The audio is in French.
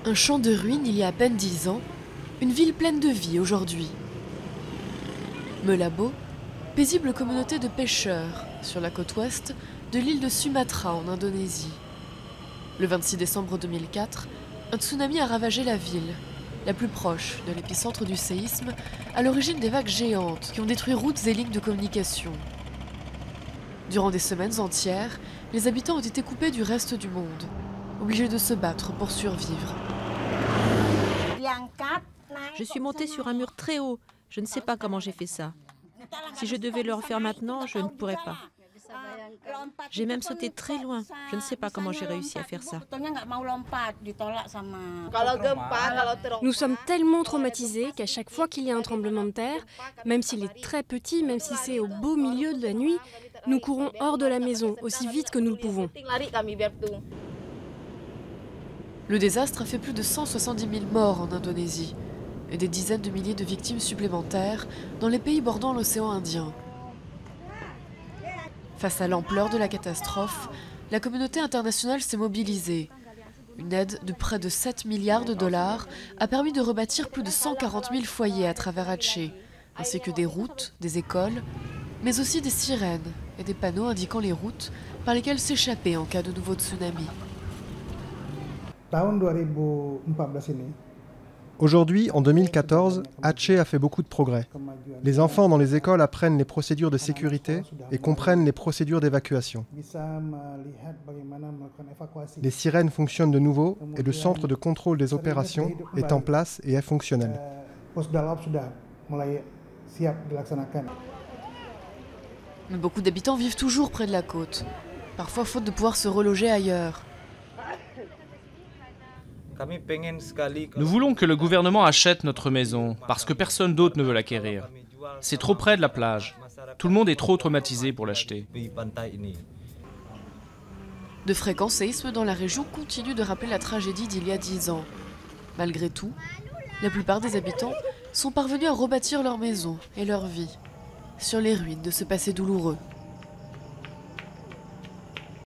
Un champ de ruines il y a à peine 10 ans, une ville pleine de vie aujourd'hui. Meulabo, paisible communauté de pêcheurs sur la côte ouest de l'île de Sumatra en Indonésie. Le 26 décembre 2004, un tsunami a ravagé la ville, la plus proche de l'épicentre du séisme, à l'origine des vagues géantes qui ont détruit routes et lignes de communication. Durant des semaines entières, les habitants ont été coupés du reste du monde, obligés de se battre pour survivre. Je suis montée sur un mur très haut. Je ne sais pas comment j'ai fait ça. Si je devais le refaire maintenant, je ne pourrais pas. J'ai même sauté très loin. Je ne sais pas comment j'ai réussi à faire ça. Nous sommes tellement traumatisés qu'à chaque fois qu'il y a un tremblement de terre, même s'il est très petit, même si c'est au beau milieu de la nuit, nous courons hors de la maison aussi vite que nous le pouvons. Le désastre a fait plus de 170 000 morts en Indonésie et des dizaines de milliers de victimes supplémentaires dans les pays bordant l'océan Indien. Face à l'ampleur de la catastrophe, la communauté internationale s'est mobilisée. Une aide de près de 7 milliards de dollars a permis de rebâtir plus de 140 000 foyers à travers Aceh, ainsi que des routes, des écoles, mais aussi des sirènes et des panneaux indiquant les routes par lesquelles s'échapper en cas de nouveau tsunami. Aujourd'hui, en 2014, Aceh a fait beaucoup de progrès. Les enfants dans les écoles apprennent les procédures de sécurité et comprennent les procédures d'évacuation. Les sirènes fonctionnent de nouveau et le centre de contrôle des opérations est en place et est fonctionnel. Mais beaucoup d'habitants vivent toujours près de la côte, parfois faute de pouvoir se reloger ailleurs. Nous voulons que le gouvernement achète notre maison, parce que personne d'autre ne veut l'acquérir. C'est trop près de la plage. Tout le monde est trop traumatisé pour l'acheter. De fréquents séismes dans la région continuent de rappeler la tragédie d'il y a 10 ans. Malgré tout, la plupart des habitants sont parvenus à rebâtir leur maison et leur vie sur les ruines de ce passé douloureux.